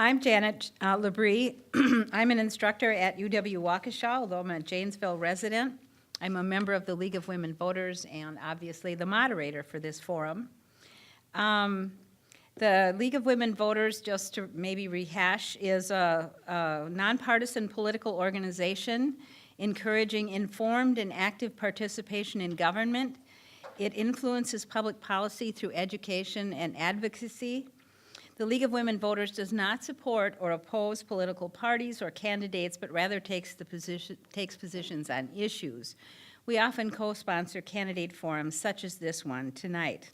I'm Janet Labrie. I'm an instructor at UW-Waukesha, although I'm a Janesville resident. I'm a member of the League of Women Voters and obviously the moderator for this forum. The League of Women Voters, just to maybe rehash, is a nonpartisan political organization encouraging informed and active participation in government. It influences public policy through education and advocacy. The League of Women Voters does not support or oppose political parties or candidates, but rather takes positions on issues. We often co-sponsor candidate forums such as this one tonight.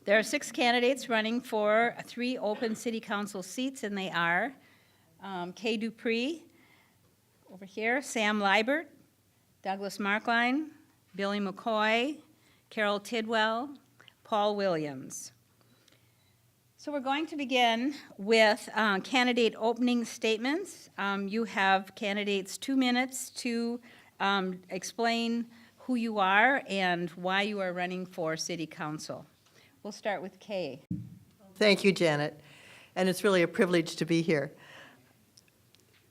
There are 6 candidates running for 3 open city council seats, and they are Kay Dupree, over here, Sam Liebert, Douglas Markline, Billy McCoy, Carol Tidwell, Paul Williams. So we're going to begin with candidate opening statements. You have candidates 2 minutes to explain who you are and why you are running for city council. We'll start with Kay. Thank you, Janet, and it's really a privilege to be here.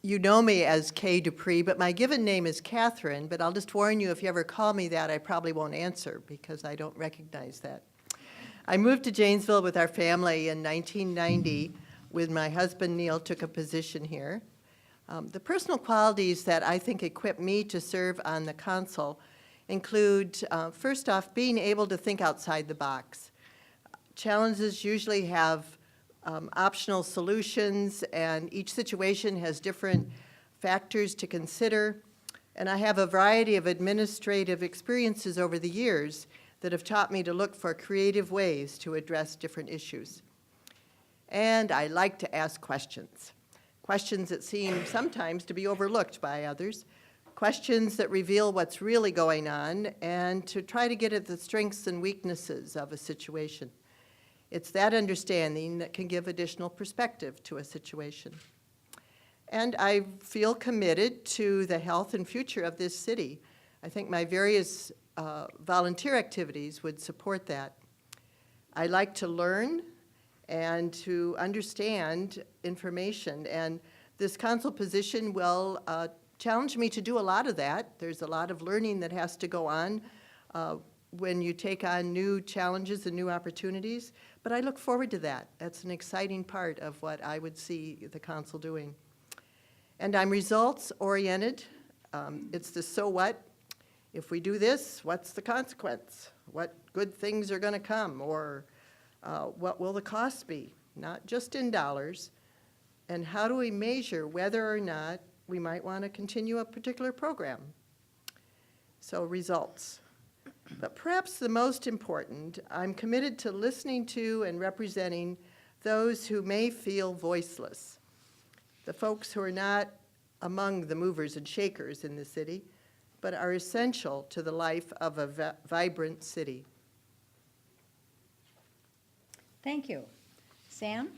You know me as Kay Dupree, but my given name is Catherine, but I'll just warn you, if you ever call me that, I probably won't answer because I don't recognize that. I moved to Janesville with our family in 1990 when my husband Neil took a position here. The personal qualities that I think equip me to serve on the council include, first off, being able to think outside the box. Challenges usually have optional solutions, and each situation has different factors to consider. And I have a variety of administrative experiences over the years that have taught me to look for creative ways to address different issues. And I like to ask questions. Questions that seem sometimes to be overlooked by others. Questions that reveal what's really going on and to try to get at the strengths and weaknesses of a situation. It's that understanding that can give additional perspective to a situation. And I feel committed to the health and future of this city. I think my various volunteer activities would support that. I like to learn and to understand information, and this council position will challenge me to do a lot of that. There's a lot of learning that has to go on when you take on new challenges and new opportunities, but I look forward to that. That's an exciting part of what I would see the council doing. And I'm results-oriented. It's the so what. If we do this, what's the consequence? What good things are going to come? Or what will the cost be? Not just in dollars. And how do we measure whether or not we might want to continue a particular program? So results. But perhaps the most important, I'm committed to listening to and representing those who may feel voiceless, the folks who are not among the movers and shakers in the city, but are essential to the life of a vibrant city. Thank you. Sam?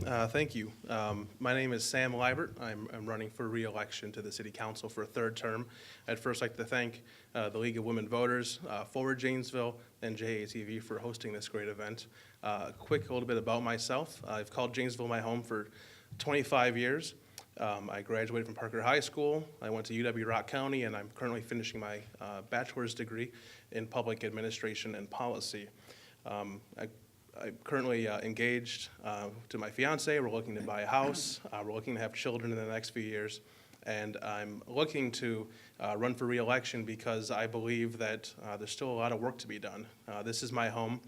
Thank you. My name is Sam Liebert. I'm running for re-election to the City Council for a 3rd term. I'd first like to thank the League of Women Voters, Forward Janesville, and JATV for hosting this great event. A little bit about myself. I've called Janesville my home for 25 years. I graduated from Parker High School. I went to UW-Rock County, and I'm currently finishing my bachelor's degree in public administration and policy. I'm currently engaged to my fiance. We're looking to buy a house. We're looking to have children in the next few years. And I'm looking to run for re-election because I believe that there's still a lot of work to be done. This is my home.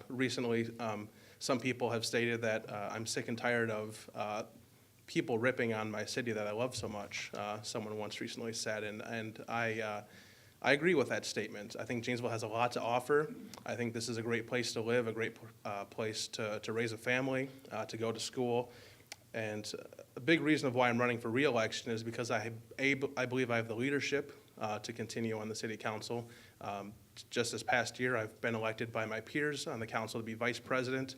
Recently, some people have stated that I'm sick and tired of people ripping on my city that I love so much, someone once recently said, and I agree with that statement. I think Janesville has a lot to offer. I think this is a great place to live, a great place to raise a family, to go to school. And a big reason of why I'm running for re-election is because I believe I have the leadership to continue on the city council. Just this past year, I've been elected by my peers on the council to be vice president.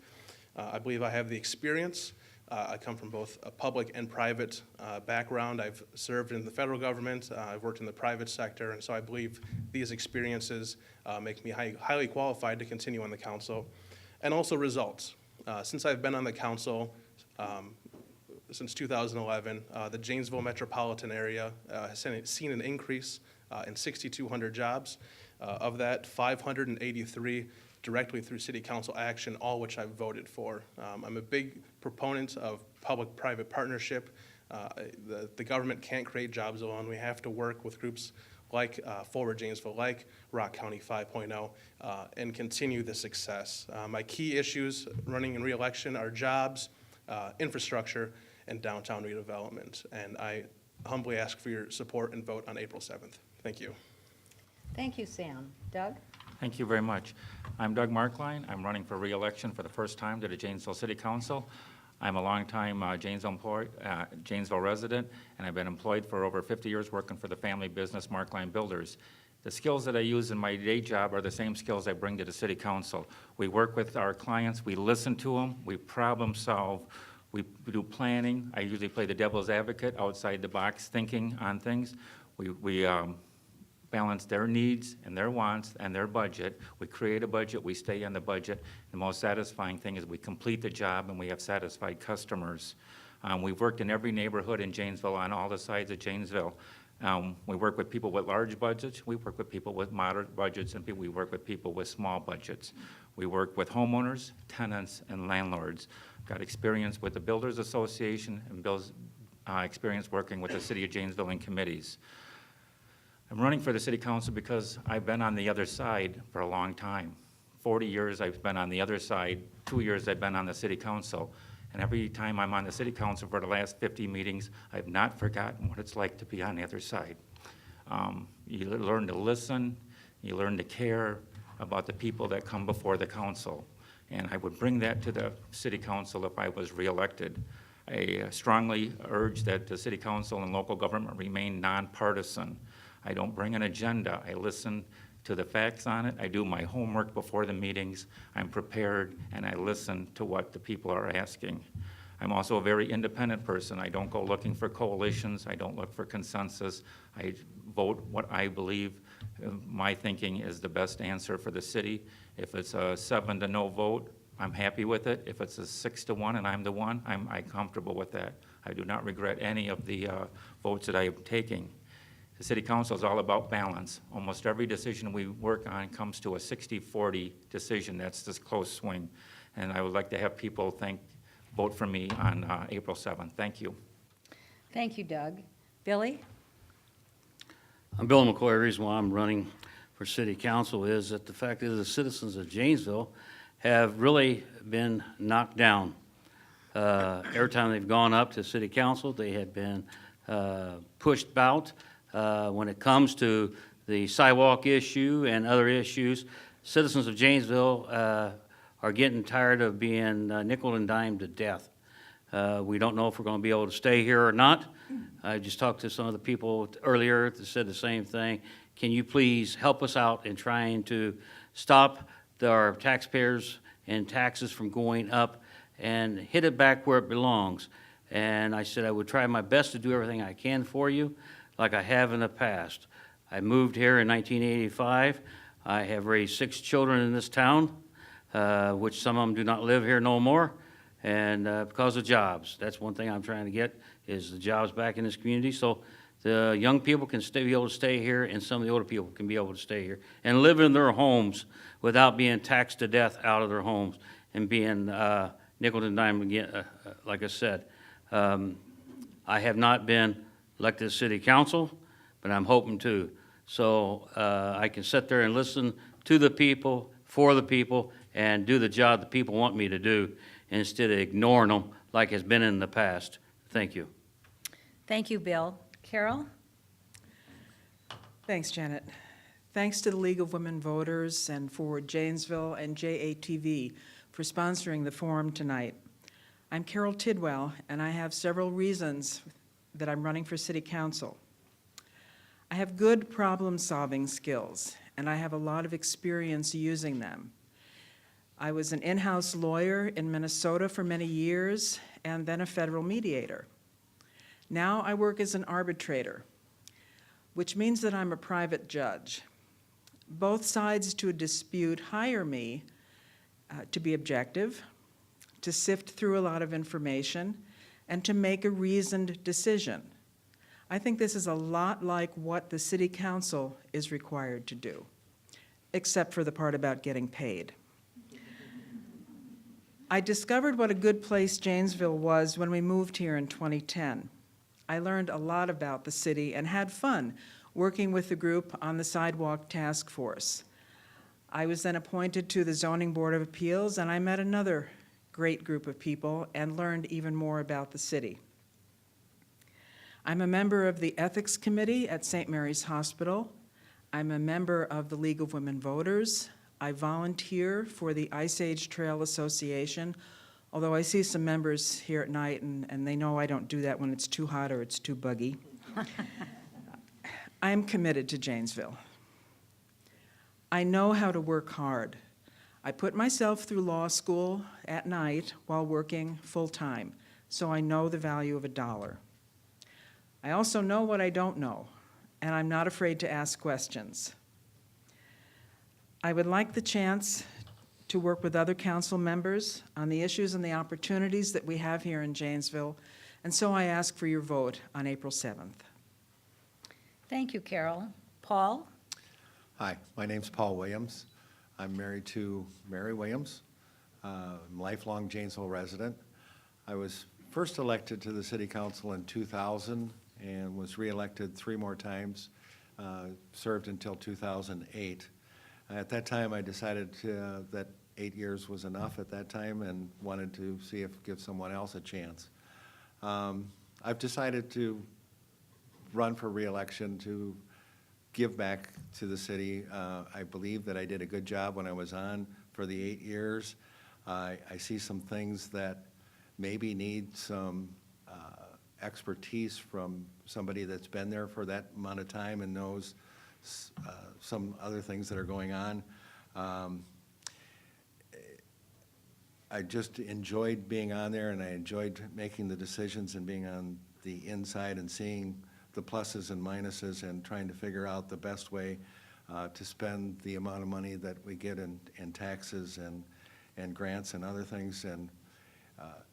I believe I have the experience. I come from both a public and private background. I've served in the federal government. I've worked in the private sector, and so I believe these experiences make me highly qualified to continue on the council. And also results. Since I've been on the council, since 2011, the Janesville metropolitan area has seen an increase in 6,200 jobs. Of that, 583 directly through city council action, all which I've voted for. I'm a big proponent of public-private partnership. The government can't create jobs alone. We have to work with groups like Forward Janesville, like Rock County 5.0, and continue the success. My key issues running in re-election are jobs, infrastructure, and downtown redevelopment. And I humbly ask for your support and vote on April 7th. Thank you. Thank you, Sam. Doug? Thank you very much. I'm Doug Markline. I'm running for re-election for the first time to the Janesville City Council. I'm a longtime Janesville resident, and I've been employed for over 50 years working for the family business Markline Builders. The skills that I use in my day job are the same skills I bring to the City Council. We work with our clients, we listen to them, we problem solve, we do planning. I usually play the devil's advocate, outside the box thinking on things. We balance their needs and their wants and their budget. We create a budget, we stay on the budget. The most satisfying thing is we complete the job and we have satisfied customers. We've worked in every neighborhood in Janesville, on all the sides of Janesville. We work with people with large budgets, we work with people with moderate budgets, and we work with people with small budgets. We work with homeowners, tenants, and landlords. Got experience with the Builders Association and experience working with the City of Janesville in committees. I'm running for the City Council because I've been on the other side for a long time. 40 years I've been on the other side, 2 years I've been on the City Council, and every time I'm on the City Council for the last 50 meetings, I've not forgotten what it's like to be on the other side. You learn to listen, you learn to care about the people that come before the council, and I would bring that to the City Council if I was reelected. I strongly urge that the City Council and local government remain nonpartisan. I don't bring an agenda. I listen to the facts on it. I do my homework before the meetings. I'm prepared, and I listen to what the people are asking. I'm also a very independent person. I don't go looking for coalitions. I don't look for consensus. I vote what I believe my thinking is the best answer for the city. If it's a 7-0 vote, I'm happy with it. If it's a 6-1 and I'm the one, I'm comfortable with that. I do not regret any of the votes that I am taking. The City Council is all about balance. Almost every decision we work on comes to a 60-40 decision. That's this close swing. And I would like to have people vote for me on April 7th. Thank you. Thank you, Doug. Billy? I'm Bill McCoy. The reason why I'm running for City Council is that the fact is the citizens of Janesville have really been knocked down. Every time they've gone up to City Council, they have been pushed out. When it comes to the sidewalk issue and other issues, citizens of Janesville are getting tired of being nickel and dimed to death. We don't know if we're going to be able to stay here or not. I just talked to some of the people earlier that said the same thing. Can you please help us out in trying to stop our taxpayers and taxes from going up and hit it back where it belongs? And I said I would try my best to do everything I can for you, like I have in the past. I moved here in 1985. I have raised 6 children in this town, which some of them do not live here no more, and because of jobs. That's one thing I'm trying to get, is the jobs back in this community, so the young people can be able to stay here, and some of the older people can be able to stay here and live in their homes without being taxed to death out of their homes and being nickel and dime again, like I said. I have not been elected to City Council, but I'm hoping to. So I can sit there and listen to the people, for the people, and do the job the people want me to do instead of ignoring them like has been in the past. Thank you. Thank you, Bill. Carol? Thanks, Janet. Thanks to the League of Women Voters and Forward Janesville and JATV for sponsoring the forum tonight. I'm Carol Tidwell, and I have several reasons that I'm running for City Council. I have good problem-solving skills, and I have a lot of experience using them. I was an in-house lawyer in Minnesota for many years, and then a federal mediator. Now I work as an arbitrator, which means that I'm a private judge. Both sides to a dispute hire me to be objective, to sift through a lot of information, and to make a reasoned decision. I think this is a lot like what the City Council is required to do, except for the part about getting paid. I discovered what a good place Janesville was when we moved here in 2010. I learned a lot about the city and had fun working with the group on the Sidewalk Task Force. I was then appointed to the Zoning Board of Appeals, and I met another great group of people and learned even more about the city. I'm a member of the Ethics Committee at St. Mary's Hospital. I'm a member of the League of Women Voters. I volunteer for the Ice Age Trail Association, although I see some members here at night and they know I don't do that when it's too hot or it's too buggy. I am committed to Janesville. I know how to work hard. I put myself through law school at night while working full-time, so I know the value of a dollar. I also know what I don't know, and I'm not afraid to ask questions. I would like the chance to work with other council members on the issues and the opportunities that we have here in Janesville, and so I ask for your vote on April 7th. Thank you, Carol. Paul? Hi, my name's Paul Williams. I'm married to Mary Williams. I'm a lifelong Janesville resident. I was first elected to the city council in 2000 and was reelected 3 more times, served until 2008. At that time, I decided that 8 years was enough at that time and wanted to see if give someone else a chance. I've decided to run for reelection to give back to the city. I believe that I did a good job when I was on for the 8 years. I see some things that maybe need some expertise from somebody that's been there for that amount of time and knows some other things that are going on. I just enjoyed being on there, and I enjoyed making the decisions and being on the inside and seeing the pluses and minuses and trying to figure out the best way to spend the amount of money that we get in taxes and grants and other things. And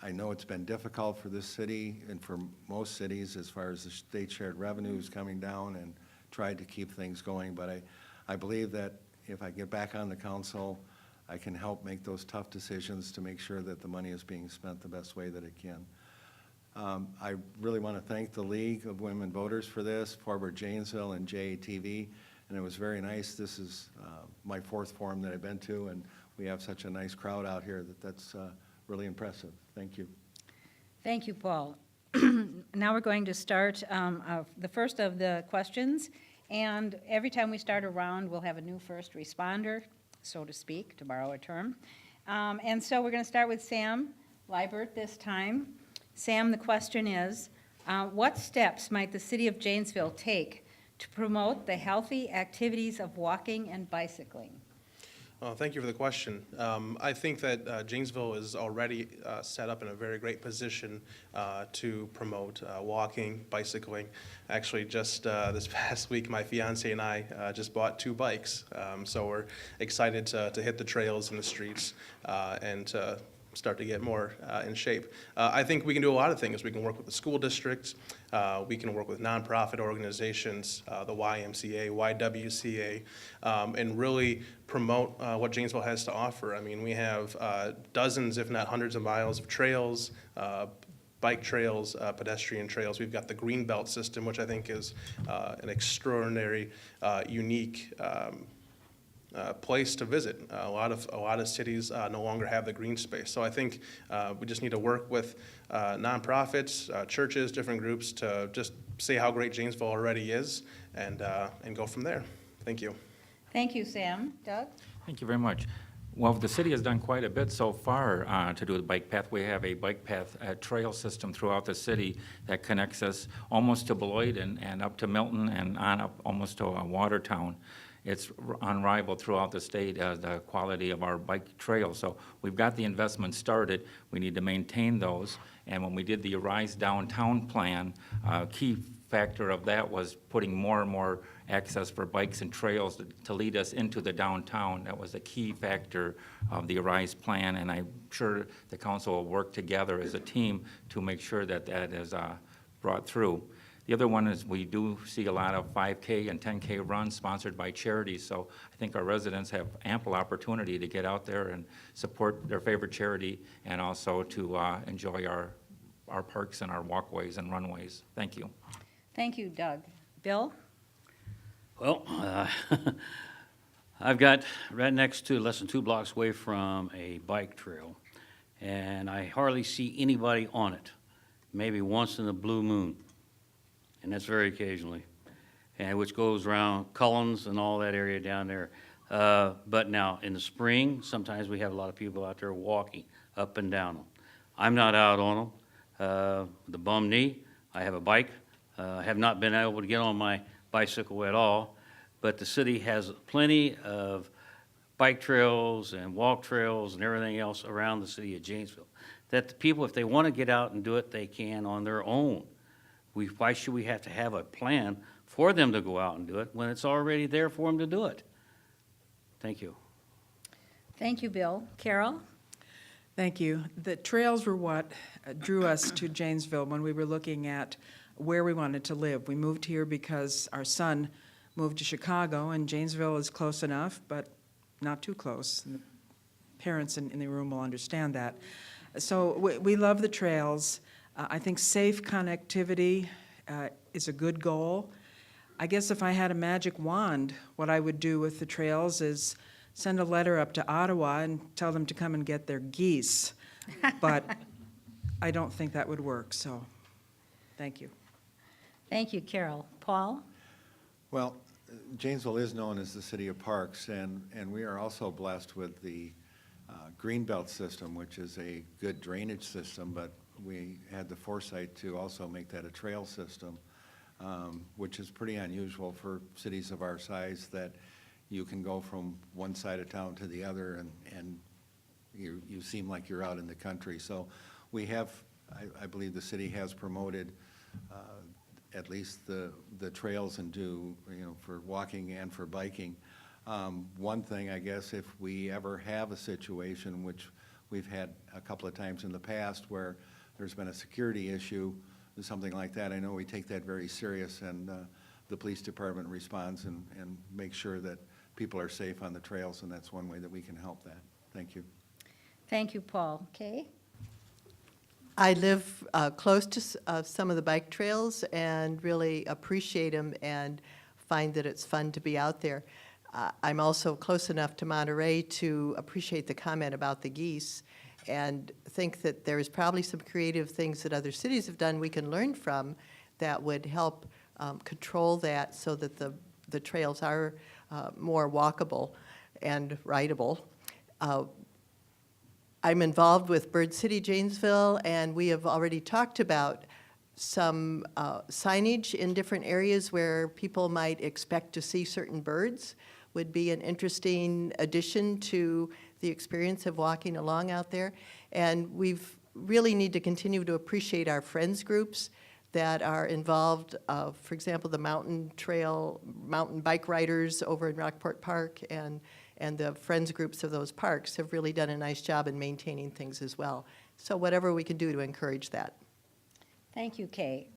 I know it's been difficult for this city and for most cities as far as the state shared revenues coming down, and tried to keep things going. But I believe that if I get back on the council, I can help make those tough decisions to make sure that the money is being spent the best way that it can. I really want to thank the League of Women Voters for this, Forward Janesville and JATV, and it was very nice. This is my 4th forum that I've been to, and we have such a nice crowd out here that's really impressive. Thank you. Thank you, Paul. Now we're going to start the first of the questions, and every time we start a round, we'll have a new first responder, so to speak, to borrow a term. And so we're going to start with Sam Liebert this time. Sam, the question is, what steps might the city of Janesville take to promote the healthy activities of walking and bicycling? Well, thank you for the question. I think that Janesville is already set up in a very great position to promote walking, bicycling. Actually, just this past week, my fiance and I just bought 2 bikes. So we're excited to hit the trails and the streets and to start to get more in shape. I think we can do a lot of things. We can work with the school districts. We can work with nonprofit organizations, the YMCA, YWCA, and really promote what Janesville has to offer. I mean, we have dozens, if not hundreds of miles of trails, bike trails, pedestrian trails. We've got the Greenbelt system, which I think is an extraordinary, unique place to visit. A lot of cities no longer have the green space. So I think we just need to work with nonprofits, churches, different groups to just say how great Janesville already is, and go from there. Thank you. Thank you, Sam. Doug? Thank you very much. Well, the city has done quite a bit so far to do the bike path. We have a bike path trail system throughout the city that connects us almost to Beloit and up to Milton and on up almost to Watertown. It's unrivaled throughout the state, the quality of our bike trails. So we've got the investment started. We need to maintain those. And when we did the Arise Downtown plan, key factor of that was putting more and more access for bikes and trails to lead us into the downtown. That was a key factor of the ARISE plan, and I'm sure the council will work together as a team to make sure that that is brought through. The other one is we do see a lot of 5K and 10K runs sponsored by charities, so I think our residents have ample opportunity to get out there and support their favorite charity and also to enjoy our parks and our walkways and runways. Thank you. Thank you, Doug. Bill? Well, I've got right next to, less than 2 blocks away from a bike trail, and I hardly see anybody on it, maybe once in a blue moon, and that's very occasionally, and which goes around Collins and all that area down there. But now, in the spring, sometimes we have a lot of people out there walking up and down them. I'm not out on them. The bum knee, I have a bike. I have not been able to get on my bicycle at all, but the city has plenty of bike trails and walk trails and everything else around the city of Janesville, that the people, if they want to get out and do it, they can on their own. Why should we have to have a plan for them to go out and do it when it's already there for them to do it? Thank you. Thank you, Bill. Carol? Thank you. The trails were what drew us to Janesville when we were looking at where we wanted to live. We moved here because our son moved to Chicago, and Janesville is close enough, but not too close. And the parents in the room will understand that. So we love the trails. I think safe connectivity is a good goal. I guess if I had a magic wand, what I would do with the trails is send a letter up to Ottawa and tell them to come and get their geese. But I don't think that would work, so thank you. Thank you, Carol. Paul? Well, Janesville is known as the city of parks, and we are also blessed with the Greenbelt system, which is a good drainage system, but we had the foresight to also make that a trail system, which is pretty unusual for cities of our size, that you can go from one side of town to the other and you seem like you're out in the country. So we have, I believe the city has promoted at least the trails and for walking and for biking. One thing, I guess, if we ever have a situation, which we've had a couple of times in the past, where there's been a security issue, something like that, I know we take that very serious, and the police department responds and makes sure that people are safe on the trails, and that's one way that we can help that. Thank you. Thank you, Paul. Kay? I live close to some of the bike trails and really appreciate them and find that it's fun to be out there. I'm also close enough to Monterey to appreciate the comment about the geese and think that there's probably some creative things that other cities have done we can learn from that would help control that so that the trails are more walkable and rideable. I'm involved with Bird City Janesville, and we have already talked about some signage in different areas where people might expect to see certain birds. Would be an interesting addition to the experience of walking along out there. And we've really need to continue to appreciate our friends groups that are involved, for example, the mountain bike riders over in Rockport Park and the friends groups of those parks have really done a nice job in maintaining things as well. So whatever we can do to encourage that. Thank you, Kay.